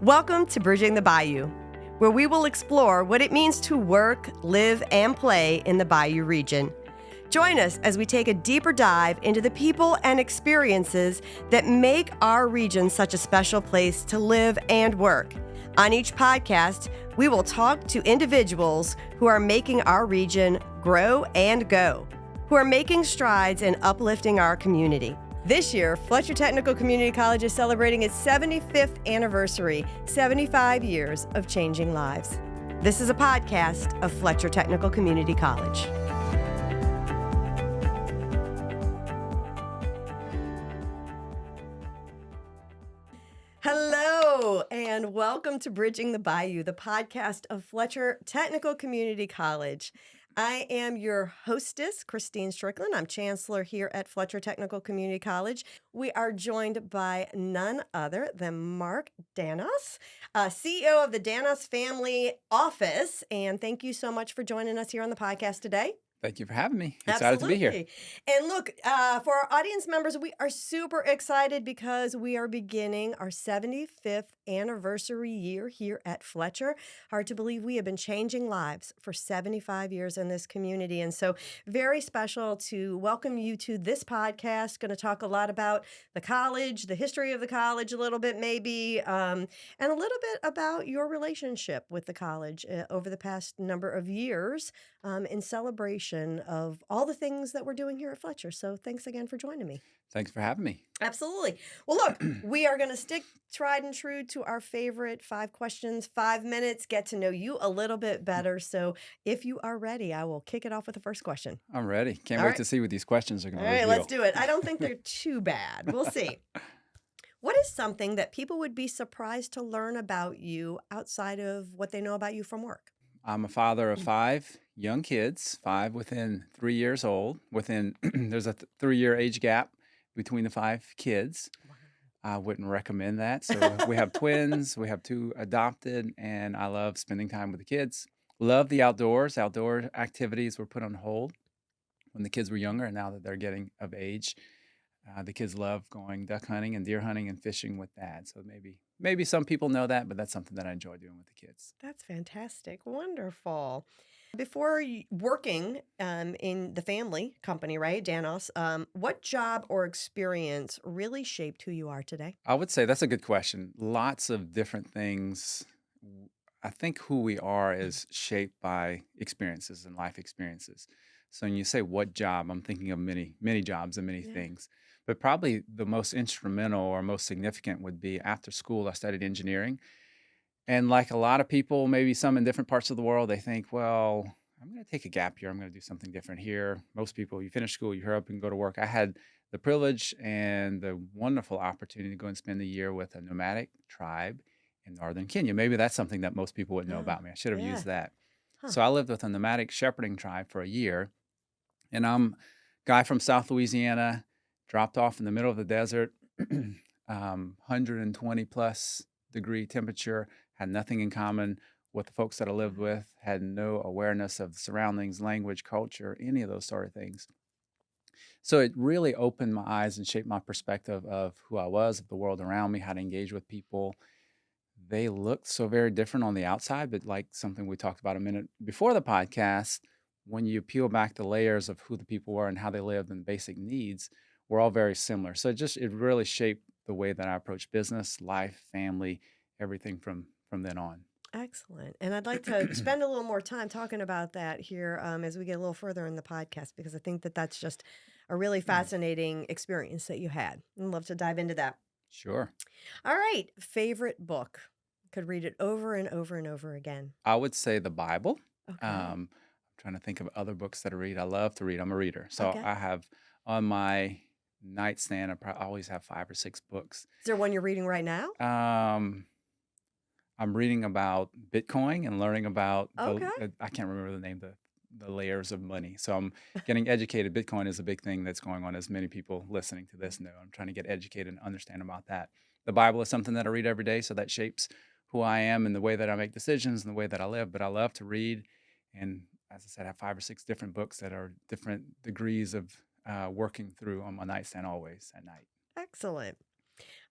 Welcome to Bridging the Bayou, where we will explore what it means to work, live, and play in the Bayou region. Join us as we take a deeper dive into the people and experiences that make our region such a special place to live and work. On each podcast, we will talk to individuals who are making our region grow and go, who are making strides in uplifting our community. This year, Fletcher Technical Community College is celebrating its 75th anniversary, 75 years of changing lives. This is a podcast of Fletcher Technical Community College. Hello, and welcome to Bridging the Bayou, the podcast of Fletcher Technical Community College. I am your hostess, Kristine Strickland. I'm Chancellor here at Fletcher Technical Community College. We are joined by none other than Mark Danos, CEO of the Danos Family Office. And thank you so much for joining us here on the podcast today. Thank you for having me. Excited to be here. And look, for our audience members, we are super excited because we are beginning our 75th anniversary year here at Fletcher. Hard to believe we have been changing lives for 75 years in this community. And so very special to welcome you to this podcast. Going to talk a lot about the college, the history of the college a little bit maybe, and a little bit about your relationship with the college over the past number of years in celebration of all the things that we're doing here at Fletcher. So thanks again for joining me. Thanks for having me. Absolutely. Well, look, we are going to stick tried and true to our favorite 5 questions, 5 minutes, get to know you a little bit better. So if you are ready, I will kick it off with the first question. I'm ready. Can't wait to see what these questions are going to reveal. All right, let's do it. I don't think they're too bad. We'll see. What is something that people would be surprised to learn about you outside of what they know about you from work? I'm a father of 5 young kids, 5 within 3 years old. There's a 3-year age gap between the 5 kids. Wow. I wouldn't recommend that. So we have twins, we have 2 adopted, and I love spending time with the kids. Love the outdoors. Outdoor activities were put on hold when the kids were younger, and now that they're getting of age, the kids love going duck hunting and deer hunting and fishing with dad. So maybe some people know that, but that's something that I enjoy doing with the kids. That's fantastic. Wonderful. Before working in the family company, right, Danos, what job or experience really shaped who you are today? I would say that's a good question. Lots of different things. I think who we are is shaped by experiences and life experiences. So when you say what job, I'm thinking of many jobs and many things. But probably the most instrumental or most significant would be after school, I studied engineering. And like a lot of people, maybe some in different parts of the world, they think, well, I'm going to take a gap year. I'm going to do something different here. Most people, you finish school, you hurry up and go to work. I had the privilege and the wonderful opportunity to go and spend a year with a nomadic tribe in northern Kenya. Maybe that's something that most people wouldn't know about me. I should have used that. Huh. So I lived with a nomadic shepherding tribe for a year. And I'm a guy from South Louisiana, dropped off in the middle of the desert, 120 plus degree temperature, had nothing in common with the folks that I lived with, had no awareness of the surroundings, language, culture, any of those sort of things. So it really opened my eyes and shaped my perspective of who I was, of the world around me, how to engage with people. They looked so very different on the outside, but like something we talked about a minute before the podcast, when you peel back the layers of who the people were and how they lived and basic needs, we're all very similar. So it really shaped the way that I approach business, life, family, everything from then on. Excellent. And I'd like to spend a little more time talking about that here as we get a little further in the podcast, because I think that that's just a really fascinating experience that you had. I'd love to dive into that. Sure. All right. Favorite book? Could read it over and over and over again. I would say the Bible. Okay. I'm trying to think of other books that I read. I love to read. I'm a reader. So Okay. I have on my nightstand, I always have 5 or 6 books. Is there one you're reading right now? I'm reading about Bitcoin and learning about, Okay. I can't remember the name, the layers of money. So I'm getting educated. Bitcoin is a big thing that's going on, as many people listening to this know. I'm trying to get educated and understand about that. The Bible is something that I read every day, so that shapes who I am and the way that I make decisions and the way that I live. But I love to read. And as I said, I have 5 or 6 different books that are different degrees of working through on my nightstand always at night. Excellent.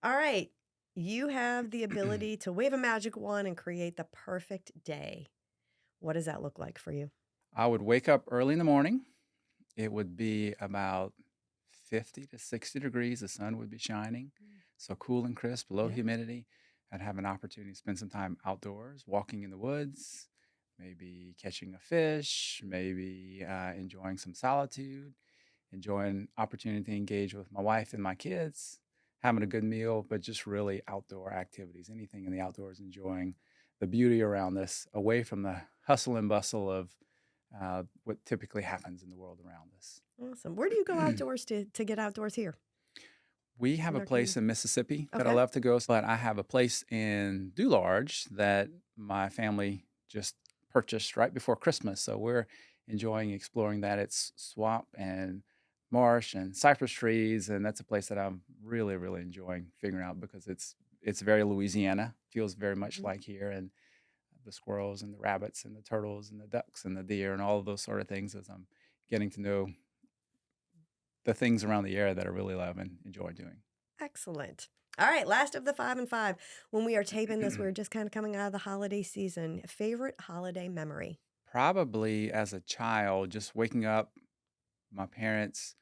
All right. you have the ability to wave a magic wand and create the perfect day. What does that look like for you? I would wake up early in the morning. It would be about 50 to 60 degrees. The sun would be shining, so cool and crisp, low Yeah. humidity. I'd have an opportunity to spend some time outdoors, walking in the woods, maybe catching a fish, maybe enjoying some solitude, enjoying opportunity to engage with my wife and my kids, having a good meal, but just really outdoor activities, anything in the outdoors, enjoying the beauty around us, away from the hustle and bustle of what typically happens in the world around us. Awesome. Where do you go outdoors to get outdoors here We have in a our place community? in Mississippi that I Okay. love to go, but I have a place in Dularge that my family just purchased right before Christmas. So we're enjoying exploring that. It's swamp and marsh and cypress trees, and that's a place that I'm really, really enjoying figuring out because it's very Louisiana, feels very much Mhm. like here, and the squirrels and the rabbits and the turtles and the ducks and the deer and all of those sort of things as I'm getting to know the things around the area that I really love and enjoy doing. Excellent. All right, last of the 5 and 5. When we are taping this, we're just kind of coming out of the holiday season. Favorite holiday memory? Probably as a child, just waking up, my parents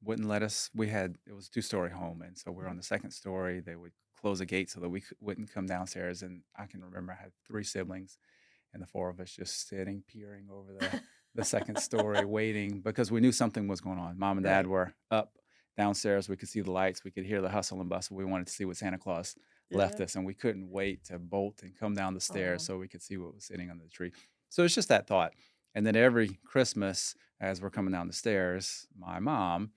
wouldn't let us. It was a two-story home, and so we're Mhm. on the second story. They would close the gate so that wouldn't come downstairs. And I can remember I had three siblings, and the four of us just sitting, peering over the second story, waiting because we knew something was going on. Mom and dad Right. were up downstairs. We could see the lights. We could hear the hustle and bustle. We wanted to see what Santa Claus left Yeah. us, and we couldn't wait to bolt and come down the stairs Oh. so we could see what was sitting under the tree. So it's just that thought. And then every Christmas, as we're coming down the stairs, my mom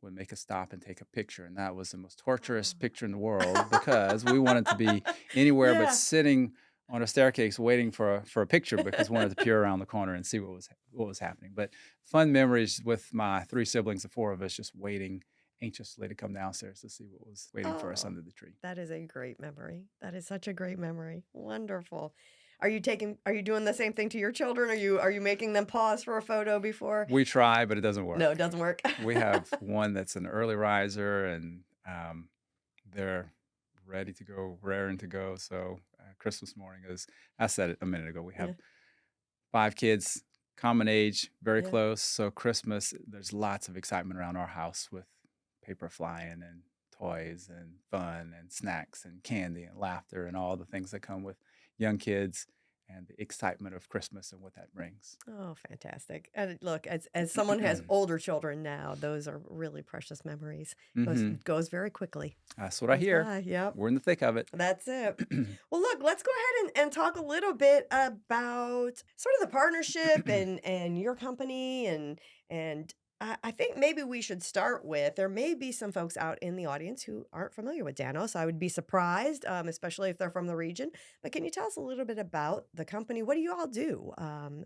would make us stop and take a picture. And that was the most torturous picture in the world because we wanted to be anywhere but Yeah. sitting on a staircase waiting for a picture because we wanted to peer around the corner and see what was happening. But fun memories with my three siblings, the four of us, just waiting anxiously to come downstairs to see what was waiting for us Oh, under the tree. that is a great memory. That is such a great memory. Wonderful. Are you doing the same thing to your children? Are you making them pause for a photo before? We try, but it doesn't No, work. it doesn't work. We have one that's an early riser, and they're ready to go, raring to go. So Christmas morning is, I said it a minute ago, we have Yeah. five kids, common age, very Yeah. close. So Christmas, there's lots of excitement around our house with paper flying and toys and fun and snacks and candy and laughter and all the things that come with young kids and the excitement of Christmas and what that brings. Oh, fantastic. And look, as someone who has older children now, those are really precious memories. Goes Hmm. goes very quickly. That's what I Goes hear. by. Yep. We're in the thick of it. That's it. Well, look, let's go ahead and talk a little bit about sort of the partnership and your company and I think maybe we should start with there may be some folks out in the audience who aren't familiar with Danos. I would be surprised, especially if they're from the region. But can you tell us a little bit about the company? What do you all do?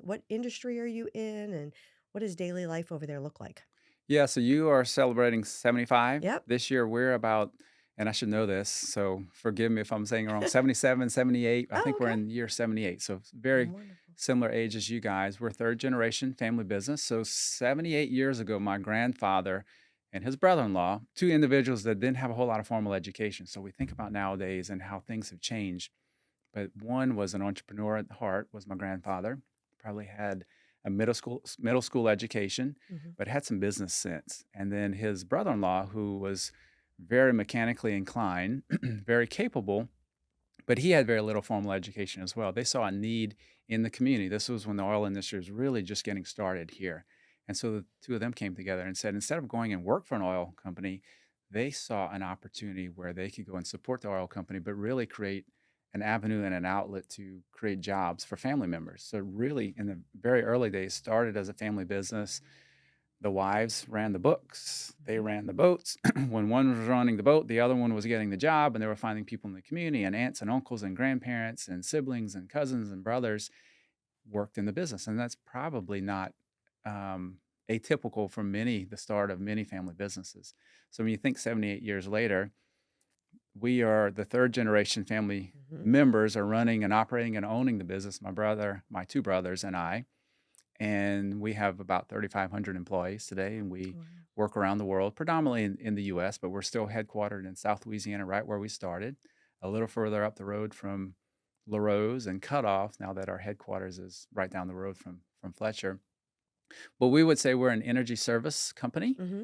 What industry are you in, and what does daily life over there look like? Yeah, so you are celebrating 75 Yep. this year. We're about, and I should know this, so forgive me if I'm saying it wrong, 77, 78. I Oh, think we're okay. in year 78. So very Wonderful. similar age as you guys. We're third generation family business. So 78 years ago, my grandfather and his brother-in-law, two individuals that didn't have a whole lot of formal education. So we think about nowadays and how things have changed. But one was an entrepreneur at heart, was my grandfather. Probably had a middle school education, Hmm. but had some business sense. And then his brother-in-law, who was very mechanically inclined, very capable, but he had very little formal education as well. They saw a need in the community. This was when the oil industry was really just getting started here. And so the two of them came together and said, instead of going and work for an oil company, they saw an opportunity where they could go and support the oil company, but really create an avenue and an outlet to create jobs for family members. So really, in the very early days, started as a family business. The wives ran the books, they ran the boats. When one was running the boat, the other one was getting the job, and they were finding people in the community, and aunts and uncles and grandparents and siblings and cousins and brothers worked in the business. And that's probably not atypical for the start of many family businesses. So when you think 78 years later, we are the third generation family Hmm. members are running and operating and owning the business. My two brothers and I, and we have about 3,500 employees today, and we Wow. work around the world, predominantly in the US, but we're still headquartered in South Louisiana, right where we started, a little further up the road from LaRose and Cutoff, now that our headquarters is right down the road from Fletcher. But we would say we're an energy service company, Mm-hmm.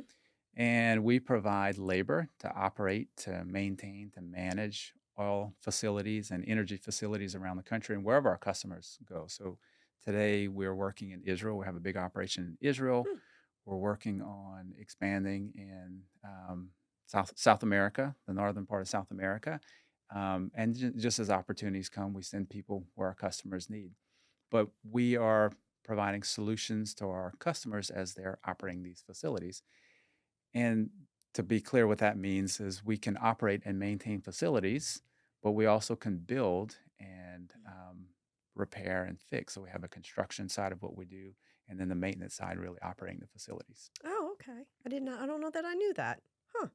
and we provide labor to operate, to maintain, to manage oil facilities and energy facilities around the country and wherever our customers go. So today we're working in Israel. We have a big operation in Israel. We're working on expanding in South America, the northern part of South America. And just as opportunities come, we send people where our customers need. But we are providing solutions to our customers as they're operating these facilities. And to be clear, what that means is we can operate and maintain facilities, but we also can build and repair and fix. So we have a construction side of what we do, and then the maintenance side, really operating the facilities. Oh, okay. I don't know that I knew that. Huh.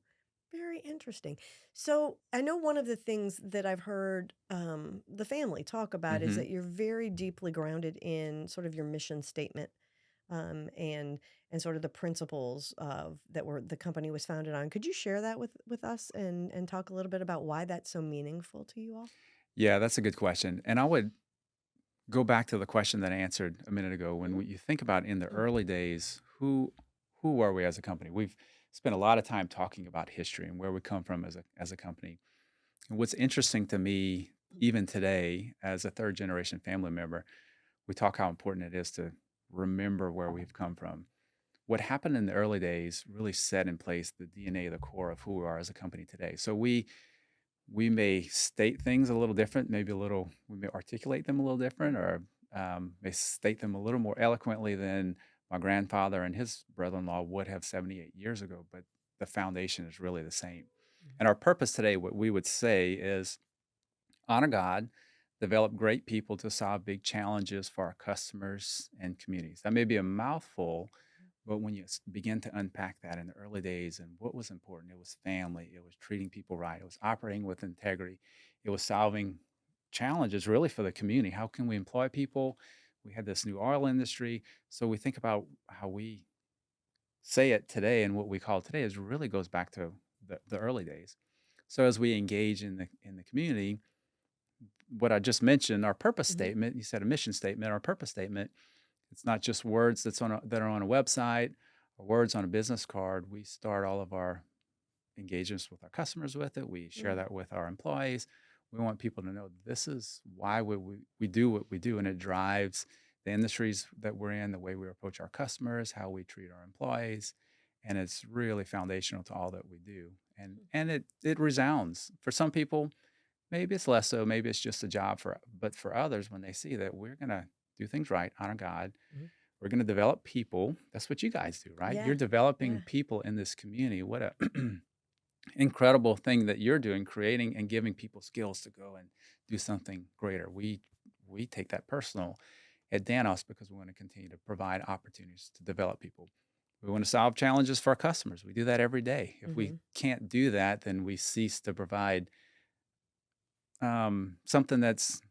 Very interesting. So I know one of the things that I've heard the family talk about is Hmm. that you're very deeply grounded in sort of your mission statement, um, and and sort of the principles of that were the company was founded on. Could you share that with us and talk a little bit about why that's so meaningful to you all? Yeah, that's a good question. And I would go back to the question that I answered a minute ago. Hmm. You think about in the early days, who are we as a company? We've spent a lot of time talking about history and where we come from as a company. And what's interesting to me, even today, as a third generation family member, we talk how important it is to remember where we've come from. What happened in the early days really set in place the DNA, the core of who we are as a company today. So we may state things a little different, we may articulate them a little different, or may state them a little more eloquently than my grandfather and his brother-in-law would have 78 years ago. But the foundation is really the same. And our purpose today, what we would say is honor God, develop great people to solve big challenges for our customers and communities. That may be a mouthful, but when you begin to unpack that in the early days and what was important, it was family, it was treating people right, it was operating with integrity, it was solving challenges really for the community. How can we employ people? We had this new oil industry. So we think about how we say it today, and what we call it today is really goes back to the early days. So as we engage in the community, what I just mentioned, our purpose Hmm. statement, you said a mission statement, our purpose statement, it's not just words that are on a website or words on a business card. We start all of our engagements with our customers with it. We share that with our employees. We want people to know this is why we do what we do, and it drives the industries that we're in, the way we approach our customers, how we treat our employees, and it's really foundational to all that we do. And it resounds for some people. Maybe it's less so. Maybe it's just a job but for others, when they see that we're gonna do things right, honor God, Hmm. we're gonna develop people. That's what you guys do, right? You're Yeah. developing Yeah. people in this community. What a incredible thing that you're doing, creating and giving people skills to go and do something greater. We take that personal at Danos because we want to continue to provide opportunities to develop people. We want to solve challenges for our customers. We do that every day. If we Hmm. can't do that, then we cease to provide something that's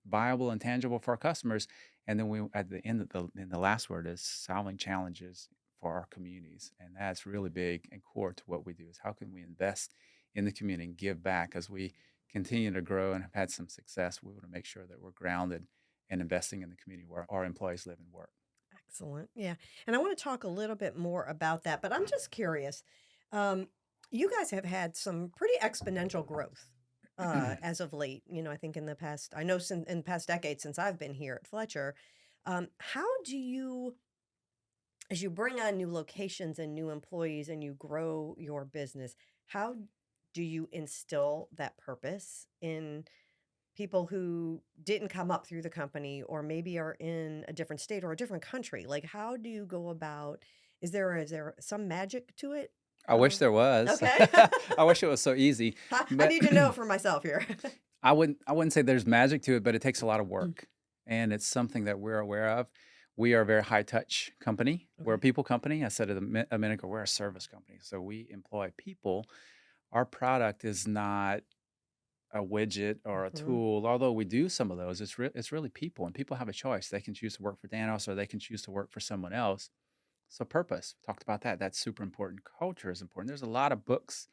viable and tangible for our customers. And then we, at the end of and the last word is solving challenges for our communities. And that's really big and core to what we do is how can we invest in the community and give back as we continue to grow and have had some success. We want to make sure that we're grounded and investing in the community where our employees live and work. Excellent. Yeah. And I want to talk a little bit more about that, but I'm just curious. Um, you guys have had some pretty exponential growth as of late. I think in the past, I know in the past decade since I've been here at Fletcher, how do you, as you bring on new locations and new employees and you grow your business, how do you instill that purpose in people who didn't come up through the company or maybe are in a different state or a different country? Like, how do you go about? Is there some magic to it? I wish there was. Okay. I wish it was so easy, I but need to know for myself here. I wouldn't say there's magic to it, but it takes a lot of work, and it's something that we're aware of. We are a very high touch company. We're a Okay. people company. I said it a minute ago. We're a service company, so we employ people. Our product is not a widget or a Hmm. tool, although we do some of those. It's really people, and people have a choice. They can choose to work for Danos, or they can choose to work for someone else. So purpose, we talked about that. That's super important. Culture is important. There's a lot of books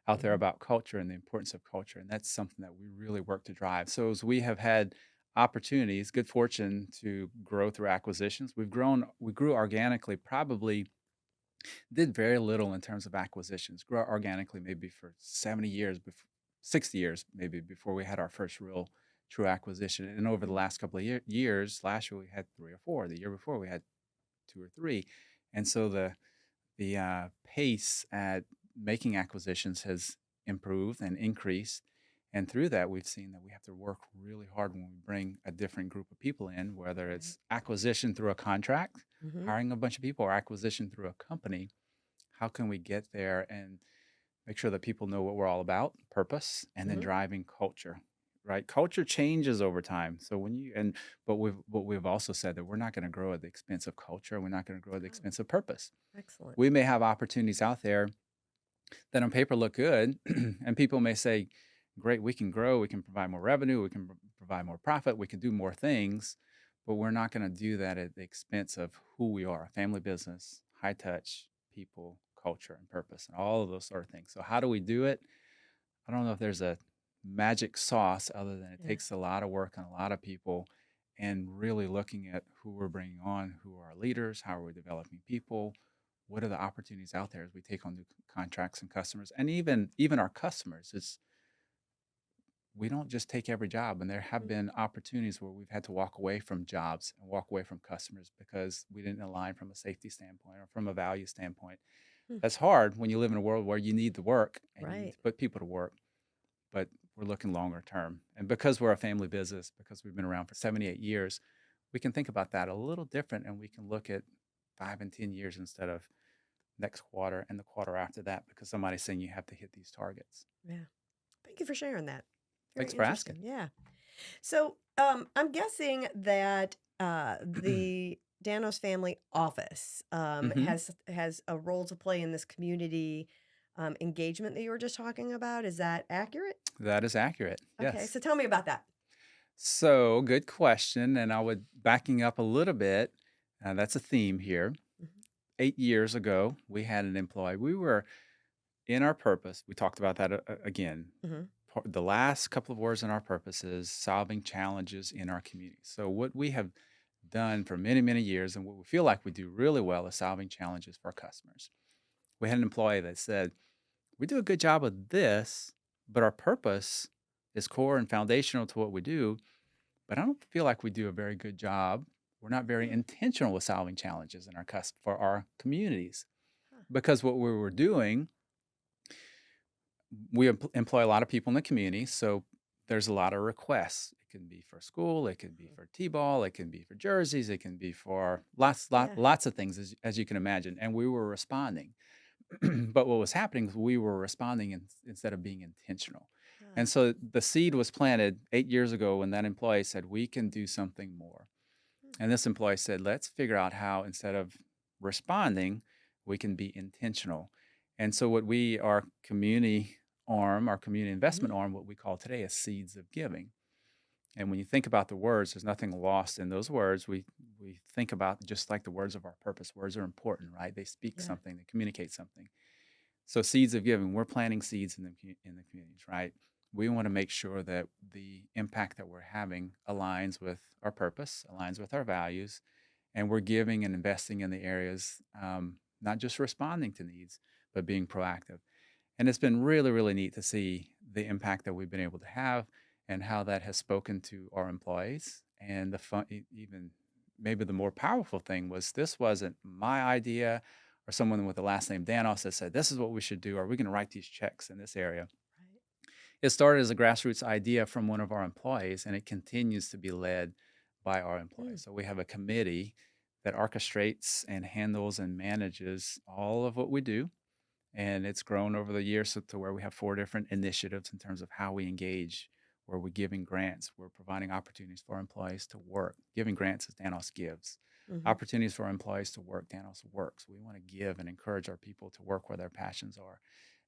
out there Hmm. about culture and the importance of culture, and that's something that we really work to drive. So as we have had opportunities, good fortune to grow through acquisitions, we grew organically, probably did very little in terms of acquisitions, grew organically maybe for 70 years, 60 years maybe before we had our first real true acquisition. And over the last couple of years, last year we had three or four. The year before we had two or three. And so the pace at making acquisitions has improved and increased. And through that, we've seen that we have to work really hard when we bring a different group of people in, whether Right. it's acquisition through a contract, Hmm. hiring a bunch of people, or acquisition through a company. How can we get there and make sure that people know what we're all about, purpose, and then Hmm. driving culture, right? Culture changes over time. So but we've also said that we're not going to grow at the expense of culture. We're not going to grow at the Oh, expense of purpose. excellent. We may have opportunities out there that on paper look good, and people may say, "Great, we can grow, we can provide more revenue, we can provide more profit, we can do more things," but we're not going to do that at the expense of who we are, a family business, high touch, people, culture, and purpose, and all of those sort of things. So, how do we do it? I don't know if there's a magic sauce other than it Yeah. takes a lot of work and a lot of people and really looking at who we're bringing on, who are our leaders, how are we developing people, what are the opportunities out there as we take on new contracts and customers, and even our customers. It's we don't just take every job, and there have been opportunities where we've had to walk away from jobs and walk away from customers because we didn't align from a safety standpoint or from a value standpoint. Hmm. That's hard when you live in a world where you need the work and you need Right. to put people to work, but we're looking longer term. And because we're a family business, because we've been around for 78 years, we can think about that a little different, and we can look at 5 and 10 years instead of next quarter and the quarter after that because somebody's saying you have to hit these targets. Yeah. Thank you for sharing that. Very Thanks for asking. interesting. Yeah. So I'm guessing that the Danos Family Office Hmm. has a role to play in this community engagement that you were just talking about. Is that accurate? That is accurate. Okay, Yes. so tell me about that. So, good question. And I would backing up a little bit. That's a theme here. Hmm. 8 years ago, we had an employee. We were in our purpose. We talked about that again. Hmm. The last couple of words in our purpose is solving challenges in our community. So, what we have done for many, many years and what we feel like we do really well is solving challenges for our customers. We had an employee that said, "We do a good job of this, but our purpose is core and foundational to what we do. But I don't feel like we do a very good job. We're not very intentional with solving challenges in for our communities Huh. because what we were doing, we employ a lot of people in the community, so there's a lot of requests. It can be for school, it could be Mhm. for t-ball, it can be for jerseys, it can be for Yeah. lots of things as you can imagine. And we were responding, but what was happening is we were responding instead of being intentional. Huh. And so the seed was planted 8 years ago when that employee said, "We can do something more." Hmm. And this employee said, "Let's figure out how instead of responding, we can be intentional." And so what our community arm, our community Mhm. investment arm, what we call today is Seeds of Giving. And when you think about the words, there's nothing lost in those words. We think about just like the words of our purpose. Words are important, right? They speak Yeah. something, they communicate something. So seeds of giving, we're planting seeds in the communities, right? We want to make sure that the impact that we're having aligns with our purpose, aligns with our values, and we're giving and investing in the areas, not just responding to needs, but being proactive. And it's been really, really neat to see the impact that we've been able to have and how that has spoken to our employees. And even maybe the more powerful thing was this wasn't my idea or someone with the last name Danos that said, "This is what we should do. Are we going to write these checks in this area?" Right. It started as a grassroots idea from one of our employees, and it continues to be led by our Mm. employees. So we have a committee that orchestrates and handles and manages all of what we do, and it's grown over the years to where we have 4 different initiatives in terms of how we engage, where we're giving grants, we're providing opportunities for our employees to work. Giving grants is Danos Gives. Mhm. Opportunities for our employees to work, Danos Works. We want to give and encourage our people to work where their passions are.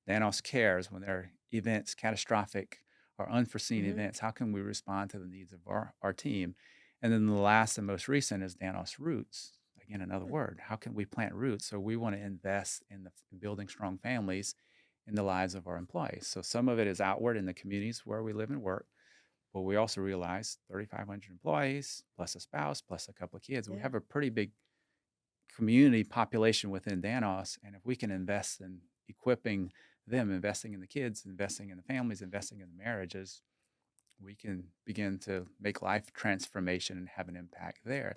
Danos Cares, when there are events, catastrophic or unforeseen Mhm. events, how can we respond to the needs of our team? And then the last and most recent is Danos Roots. again, another Hmm. word. How can we plant roots? So we want to invest in in building strong families in the lives of our employees. So some of it is outward in the communities where we live and work, but we also realize 3,500 employees plus a spouse plus a couple of kids. We Yeah. have a pretty big community population within Danos, and if we can invest in equipping them, investing in the kids, investing in the families, investing in the marriages, we can begin to make life transformation and have an impact there.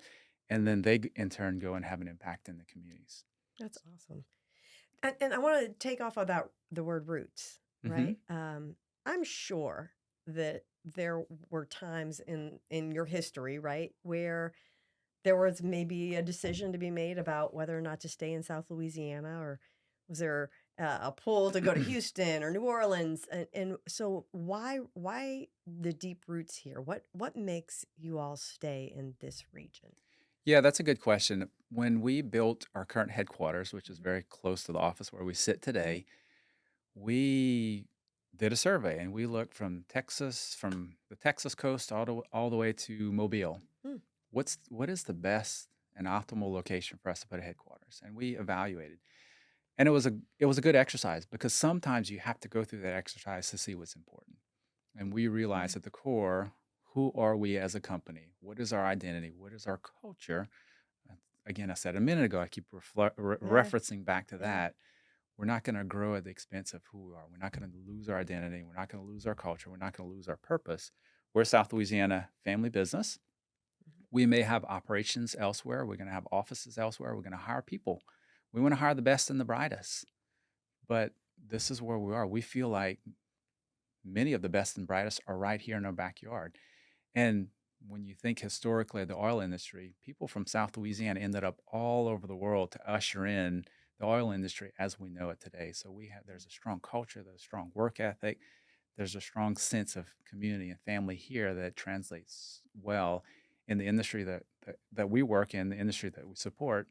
And then they, in turn, go and have an impact in the communities. That's awesome. And I want to take off about the word roots, Hmm. right? I'm sure that there were times in your history, right, where there was maybe a decision to be made about whether or not to stay in South Louisiana, or was there a pull to go to Houston or New Orleans? And so why the deep roots here? What makes you all stay in this region? Yeah, that's a good question. When we built our current headquarters, which is very close to the office where we sit Mhm. today, we did a survey and we looked from the Texas coast all the way to Mobile. Hmm. What is the best and optimal location for us to put a headquarters? And we evaluated. And it was a good exercise because sometimes you have to go through that exercise to see what's important. And we Yeah. realized at the core, who are we as a company? What is our identity? What is our culture? Uh, Again, I said a minute ago, I keep Yeah. referencing back to Yeah. that. We're not going to grow at the expense of who we are. We're not going to lose our identity. We're not going to lose our culture. We're not going to lose our purpose. We're a South Louisiana family business. Mhm. We may have operations elsewhere. We're going to have offices elsewhere. We're going to hire people. We want to hire the best and the brightest. But this is where we are. We feel like many of the best and brightest are right here in our backyard. And when you think historically of the oil industry, people from South Louisiana ended up all over the world to usher in the oil industry as we know it today. So there's a strong culture, there's a strong work ethic, there's a strong sense of community and family here that translates well in the industry that we work in, the industry that we support,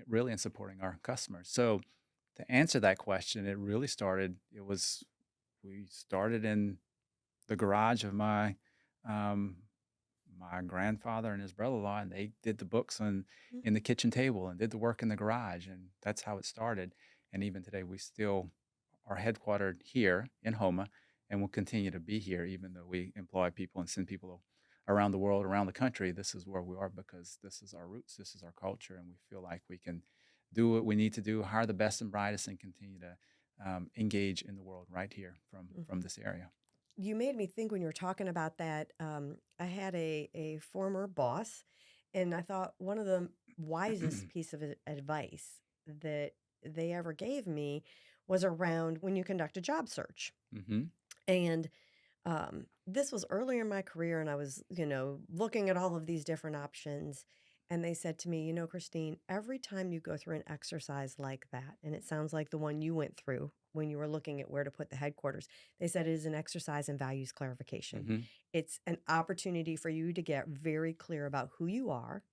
really in supporting our customers. So to answer that question, we started in the garage of um, my grandfather and his brother-in-law, and they did the books Mm. in the kitchen table and did the work in the garage, and that's how it started. And even today, we still are headquartered here in Homa, and will continue to be here, even though we employ people and send people around the world, around the country. This is where we are because this is our roots, this is our culture, and we feel like we can do what we need to do, hire the best and brightest, and continue to engage in the world right here from Mhm. this area. You made me think when you were talking about that. I had a former boss, and I thought one of the wisest piece of advice that they ever gave me was around when you conduct a job search. Hmm. And this was earlier in my career, and I was, looking at all of these different options. And they said to me, Kristine, every time you go through an exercise like that, and it sounds like the one you went through when you were looking at where to put the headquarters, they said it is an exercise in values clarification. Hmm. It's an opportunity for you to get very clear about who you are,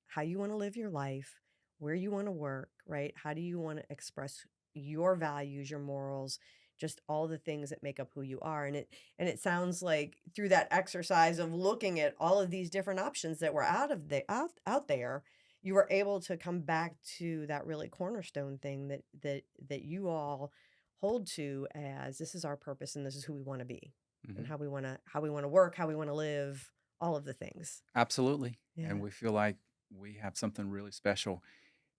how you want to live your life, where you want to work, right? How do you want to express your values, your morals, just all the things that make up who you are. And it sounds like through that exercise of looking at all of these different options that were out there, you were able to come back to that really cornerstone thing that you all hold to as this is our purpose and this is who we want to be and Hmm. how we want to work, how we want to live, all of the things. Absolutely. And Yeah. we feel like we have something really special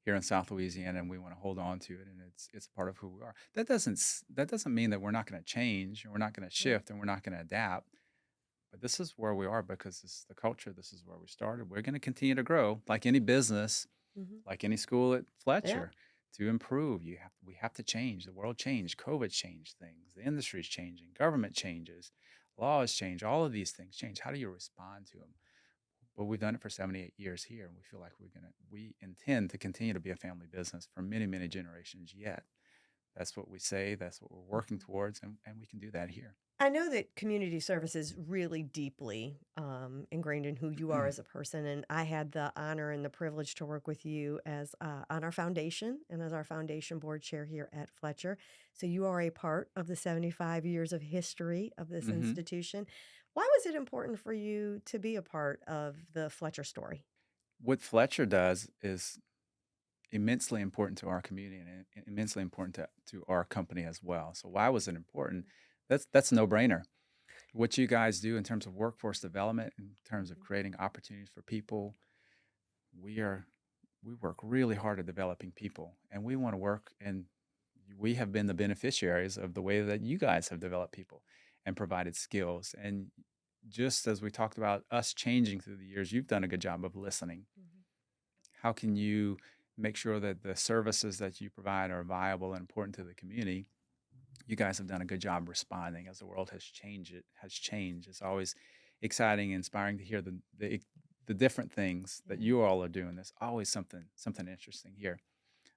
here in South Louisiana, and we want to hold on to it, and it's a part of who we are. That doesn't mean that we're not going to change and we're not going to Yeah. shift and we're not going to adapt. But this is where we are because this is the culture. This is where we started. We're going to continue to grow, like any business, Mhm. like any school at Yeah. Fletcher. To improve, we have to change. The world changed. COVID changed things. The industry is changing. Government changes. Laws change. All of these things change. How do you respond to them? Well, we've done it for 78 years here, and we feel like we intend to continue to be a family business for many, many generations yet. That's what we say, that's what we're working Mhm. towards, and we can do that here. I know that community service is really deeply ingrained in who you are as a person, and I had the honor and the privilege to work with you as on our foundation and as our foundation board chair here at Fletcher. So you are a part of the 75 years of history of this Hmm. institution. Why was it important for you to be a part of the Fletcher story? what Fletcher does is immensely important to our community and immensely important to our company as well. So why was it important? That's a no-brainer. What you guys do in terms of workforce development, in terms of Mhm. creating opportunities for people, we are we work really hard at developing people, and we want to work, and we have been the beneficiaries of the way that you guys have developed people and provided skills. And just as we talked about us changing through the years, you've done a good job of listening. Mhm. How can you make sure that the services that you provide are viable and important to the community? You guys have done a good job responding as the world has changed. It has changed. It's always exciting, inspiring to hear the different things that Yeah. you all are doing. There's always something interesting here.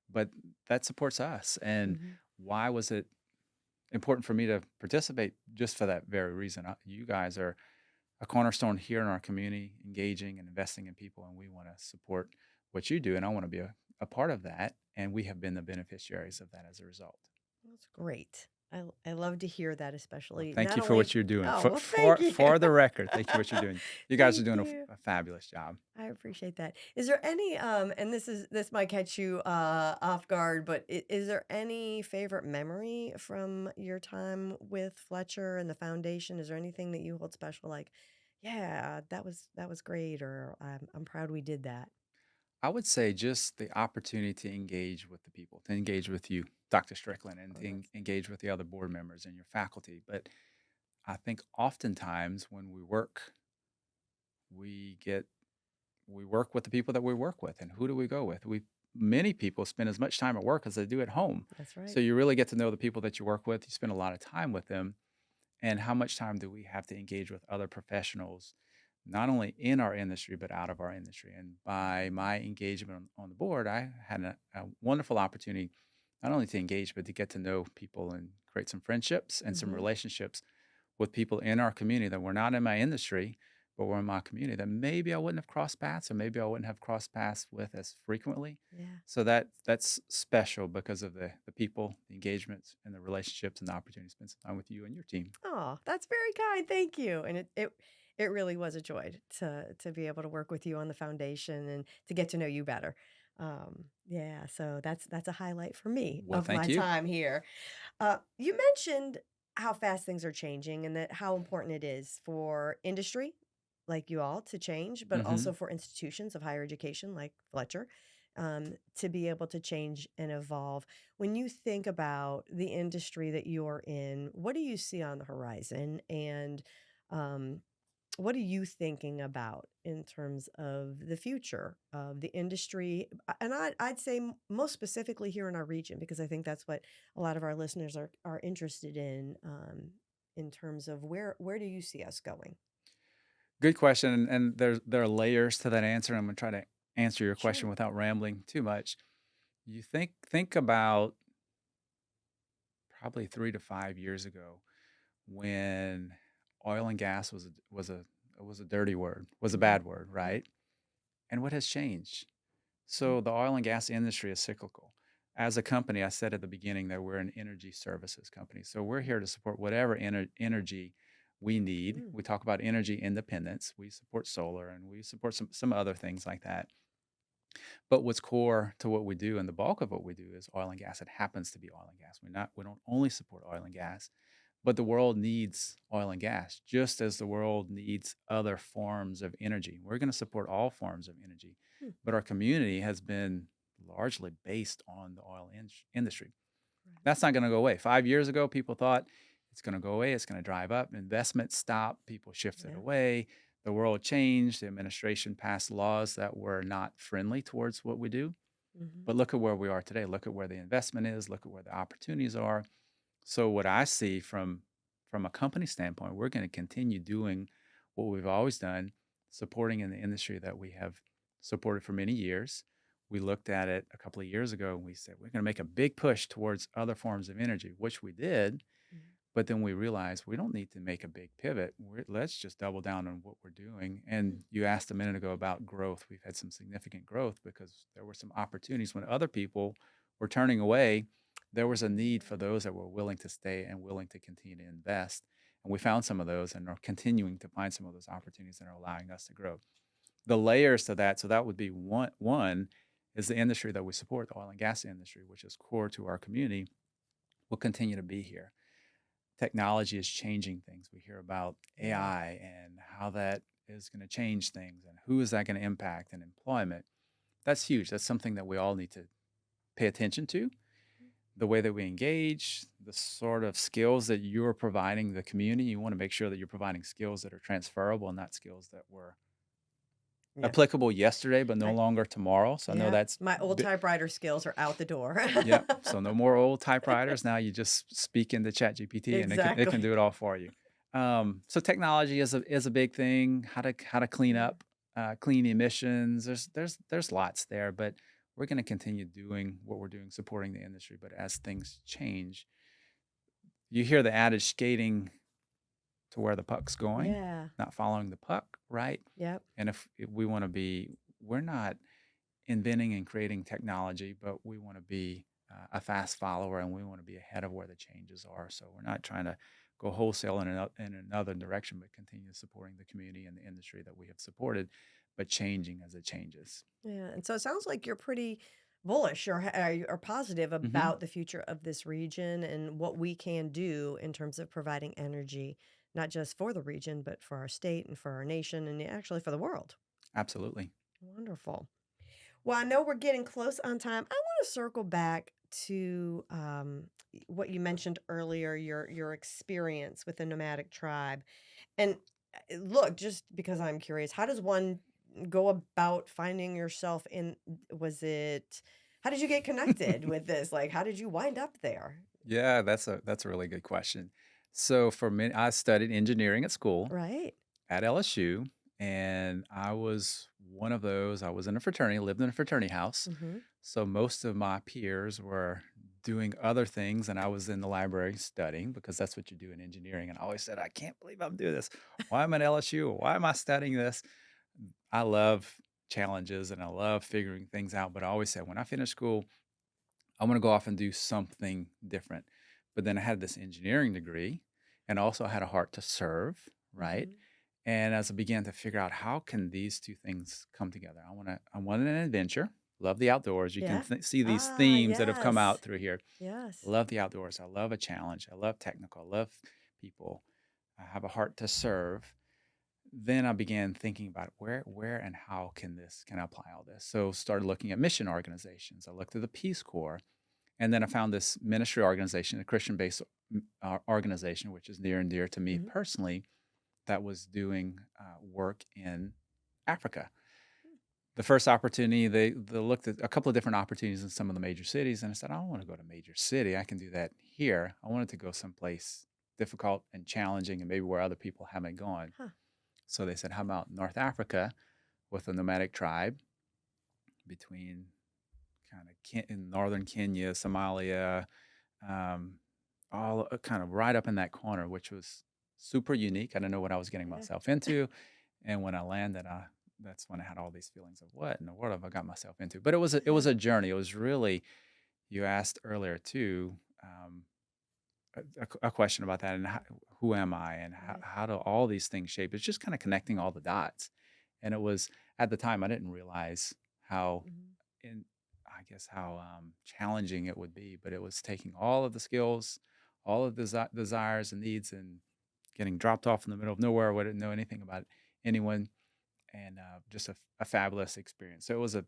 But that supports us. And Mhm. why was it important for me to participate? Just for that very reason. You guys are a cornerstone here in our community, engaging and investing in people, and we want to support what you do. And I want to be a part of that. And we have been the beneficiaries of that as a result. That's great. I love to hear that, Well, especially thank not you for only. what you're doing. Oh, For well, thank for you. for the record, thank you for what you're doing. You guys are Thank doing you. a fabulous job. I appreciate that. Is there any and this might catch you off guard, but is there any favorite memory from your time with Fletcher and the foundation? Is there anything that you hold special like, yeah, that was great, or I'm proud we did that? I would say just the opportunity to engage with the people, to engage with you, Dr. Strickland, and Oh, to that's engage with the other board members and your faculty. But I think oftentimes when we work, we get we work with the people that we work with, and who do we go with? We Many people spend as much time at work as they do at home. that's So right. you really get to know the people that you work with. You spend a lot of time with them, and how much time do we have to engage with other professionals, not only in our industry but out of our industry? And by Mhm. my engagement on the board, I had a wonderful opportunity not only to engage but to get to know people and create some friendships and some Mhm. relationships with people in our community that were not in my industry but were in my community that maybe I wouldn't have crossed paths, or maybe I wouldn't have crossed paths with as frequently. Yeah. So that's special because of the people, the engagements, and the relationships and the opportunity to spend some time with you and your team. Oh, that's very kind. Thank you. And it really was a joy to be able to work with you on the foundation and to get to know you better. Yeah, so that's a highlight for me Well, of thank my you. time here. You mentioned how fast things are changing and that how important it is for industry like you all to change, but also Hmm. for institutions of higher education like Fletcher to be able to change and evolve. When you think about the industry that you're in, what do you see on the horizon? And um, what are you thinking about in terms of the future of the industry? And I'd say most specifically here in our region, because I think that's what a lot of our listeners are interested in terms of where do you see us going? Good question, and there are layers to that answer. I'm going to try to answer your question Sure. without rambling too much. You think about probably 3 to 5 years ago when oil and gas was a dirty word, was a Hmm. bad word, right? And what has changed? Hmm. So the oil and gas industry is cyclical. As a company, I said at the beginning that we're an energy services company. So we're here to support whatever energy we need. Mm. We talk about energy independence. We support solar and we support some other things like that. But what's core to what we do and the bulk of what we do is oil and gas. It happens to be oil and gas. We don't only support oil and gas, but the world needs oil and gas just as the world needs other forms of energy. We're going to support all forms of energy, Hmm. but our community has been largely based on the oil industry. Right. That's not going to go away. 5 years ago, people thought it's going to go away, it's going to drive up, investment stopped, people shifted Yeah. away, the world changed, the administration passed laws that were not friendly towards what we do. Hmm. But look at where we are today. Look at where the investment is, look at where the opportunities are. So what I see from a company standpoint, we're going to continue doing what we've always done, supporting in the industry that we have supported for many years. We looked at it a couple of years ago and we said we're going to make a big push towards other forms of energy, which we did. Hmm. But then we realized we don't need to make a big pivot. Let's just double down on what we're doing. And you asked a minute ago about growth. We've had some significant growth because there were some opportunities when other people were turning away. There was a need for those that were willing to stay and willing to continue to invest. And we found some of those and are continuing to find some of those opportunities that are allowing us to grow. the layers to that, so that would be one is the industry that we support, the oil and gas industry, which is core to our community, will continue to be here. Technology is changing things. We hear about Yeah. AI and how that is going to change things and who is that going to impact in employment. That's huge. That's something that we all need to pay attention to. The way that we engage, the sort of skills that you're providing the community, you want to make sure that you're providing skills that are transferable and not skills that were Yeah. applicable yesterday but no Right. longer tomorrow. So I know Yeah. that's My old typewriter skills are out the door. yep. So no more old typewriters. Now you just speak into ChatGPT and it can Exactly. do it all for you. So technology is a big thing. How to clean Yeah. up, clean emissions. There's lots there, but we're going to continue doing what we're doing, supporting the industry. But as things change, you hear the adage skating to where the puck's going, Yeah. not following the puck, right? Yep. And if we want to be, we're not inventing and creating technology, but we want to be a fast follower and we want to be ahead of where the changes are. So we're not trying to go wholesale in another direction, but continue supporting the community and the industry that we have supported, but changing as it changes. Yeah. And so it sounds like you're pretty bullish or positive Hmm. about the future of this region and what we can do in terms of providing energy, not just for the region, but for our state and for our nation and actually for the world. Absolutely. Wonderful. Well, I know we're getting close on time. I want to circle back to what you mentioned earlier, your experience with the nomadic tribe. And look, just because I'm curious, how does one go about finding yourself in? Was it? How did you get connected with this? Like, how did you wind up there? Yeah, that's a really good question. So for me, I studied engineering at school Right. at LSU, and I was one of those. I was in a fraternity, lived in a fraternity house. Mm-hmm. So most of my peers were doing other things, and I was in the library studying because that's what you do in engineering. And I always said, I can't believe I'm doing this. Why am I at LSU? Why am I studying this? I love challenges and I love figuring things out. But I always said, when I finish school, I want to go off and do something different. But then I had this engineering degree and also had a heart to serve, right? Mm-hmm. And as I began to figure out how can these two things come together, I wanted an adventure. Love the outdoors. You can Yeah. see these Ah, themes that have come yes. out through here. Yes. Love the outdoors. I love a challenge. I love technical. I love people. I have a heart to serve. Then I began thinking about where and how can I apply all this? So started looking at mission organizations. I looked at the Peace Corps, and then I found this ministry organization, a Christian-based organization, which is near and dear to me Mm-hmm. personally, that was doing work in Africa. The first opportunity, they looked at a couple of different opportunities in some of the major cities, and I said, I don't want to go to a major city. I can do that here. I wanted to go someplace difficult and challenging, and maybe where other people haven't gone. Huh. So they said, how about North Africa with a nomadic tribe between kind of in northern Kenya, Somalia, um, all kind of right up in that corner, which was super unique. I didn't know what I was getting Yeah. myself into. And when I landed, that's when I had all these feelings of what in the world have I got myself into? But it Yeah. was a journey. It was really, you asked earlier too, a question about that and who am I and Right. how do all these things shape? It's just kind of connecting all the dots. And it was at the time I didn't realize how Mhm. in I guess how challenging it would be, but it was taking all of the skills, all of the desires and needs, and getting dropped off in the middle of nowhere. I didn't know anything about anyone, and just a fabulous experience. So it was a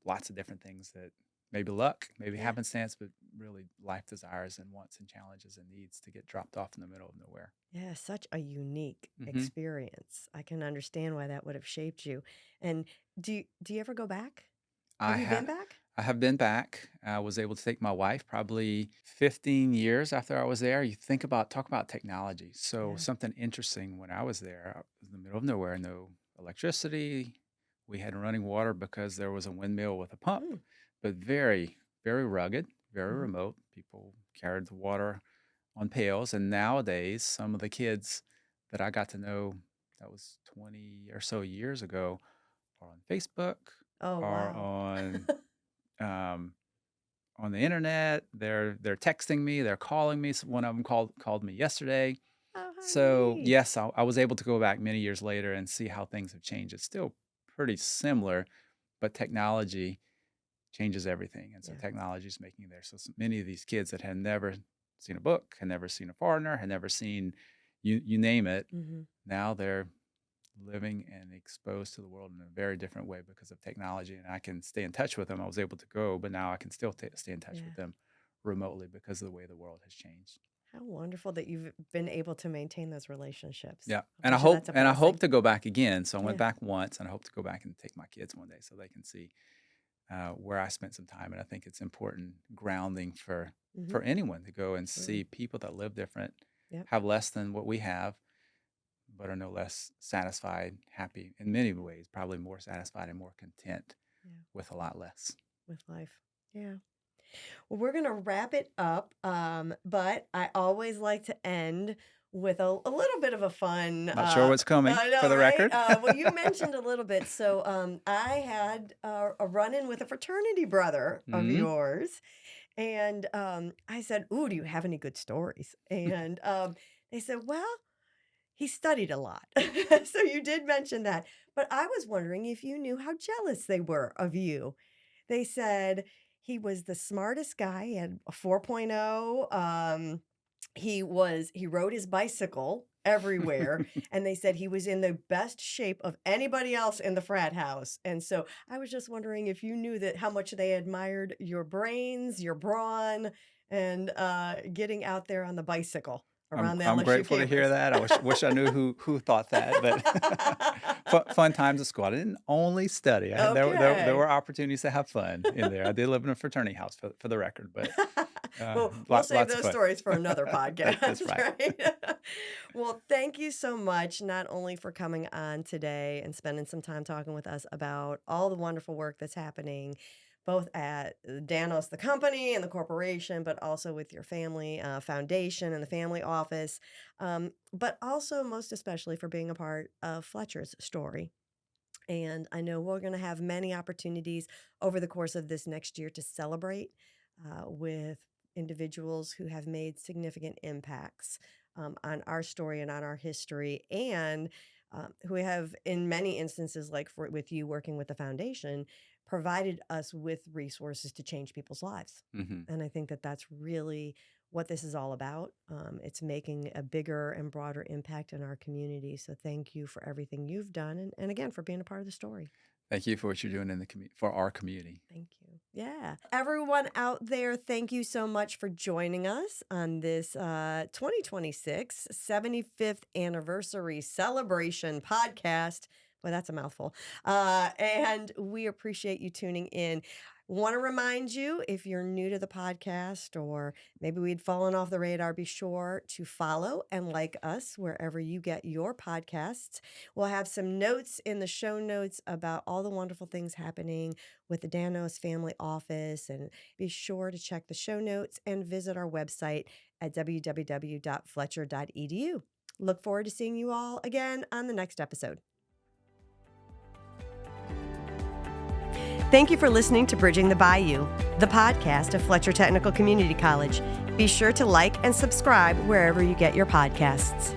lots of different things that maybe luck, maybe Yeah. happenstance, but really life desires and wants and challenges and needs to get dropped off in the middle of nowhere. Yeah, such a unique Hmm. experience. I can understand why that would have shaped you. And do you ever go back? I Have you been have. back? I have been back. I was able to take my wife probably 15 years after I was there. You think about talk about technology. So Yeah. something interesting when I was there, I was in the middle of nowhere, no electricity. We had running water because there was a windmill with a pump, Mm. but very, very rugged, very Hmm. remote. People carried the water on pails. And nowadays, some of the kids that I got to know that was 20 or so years ago are on Facebook, Oh, are wow. um, on the internet. They're texting me. They're calling me. One of them called me yesterday. Oh, how So neat. yes, I was able to go back many years later and see how things have changed. It's still pretty similar, but technology changes everything. And so Yeah. technology is making it there. So many of these kids that had never seen a book, had never seen a foreigner, had never seen you name it, Mm-hmm. now they're living and exposed to the world in a very different way because of technology. And I can stay in touch with them. I was able to go, but now I can still stay in touch Yeah. with them remotely because of the way the world has changed. How wonderful that you've been able to maintain those relationships. Yeah. I'm And I sure hope that's a and I hope blessing. to go back again. So I went Yeah. back once, and I hope to go back and take my kids one day so they can see where I spent some time. And I think it's important grounding for Mhm. anyone to go and Absolutely. see people that live different, Yep. have less than what we have, but are no less satisfied, happy in many ways, probably more satisfied and more content Yeah. with a lot less. With life. Yeah. Well, we're going to wrap it up, but I always like to end with a little bit of a fun. Not sure what's coming, I know, for the right? record. Well, you mentioned a little bit. So I had a run-in with a fraternity brother of Mhm. yours. And I said, "Ooh, do you have any good stories?" And they said, "Well, he studied a lot." So you did mention that. But I was wondering if you knew how jealous they were of you. They said he was the smartest guy. He had a 4.0. He rode his bicycle everywhere, and they said he was in the best shape of anybody else in the frat house. And so I was just wondering if you knew that how much they admired your brains, your brawn, and getting out there on the bicycle around the I'm LSU grateful to hear campus. that. I wish I knew who thought that, but fun times at school. I didn't only study. There Okay. were opportunities to have fun in there. I did live in a fraternity house for the record, but Well, we'll save lots of those fun. stories for another podcast, That's right. right? Well, thank you so much, not only for coming on today and spending some time talking with us about all the wonderful work that's happening, both at Danos, the company and the corporation, but also with your family foundation and the family office, but also most especially for being a part of Fletcher's story. And I know we're going to have many opportunities over the course of this next year to celebrate with individuals who have made significant impacts on our story and on our history, and who have, in many instances, like with you working with the foundation, provided us with resources to change people's lives. Hmm. And I think that that's really what this is all about. It's making a bigger and broader impact in our community. So thank you for everything you've done, and again, for being a part of the story. Thank you for what you're doing in the for our community. Thank you. Yeah. Everyone out there, thank you so much for joining us on this 2026 75th anniversary celebration podcast. Boy, that's a mouthful. And we appreciate you tuning in. Want to remind you, if you're new to the podcast or maybe we'd fallen off the radar, be sure to follow and like us wherever you get your podcasts. We'll have some notes in the show notes about all the wonderful things happening with the Danos Family Office. And be sure to check the show notes and visit our website at www.fletcher.edu. Look forward to seeing you all again on the next episode. Thank you for listening to Bridging the Bayou, the podcast of Fletcher Technical Community College. Be sure to like and subscribe wherever you get your podcasts.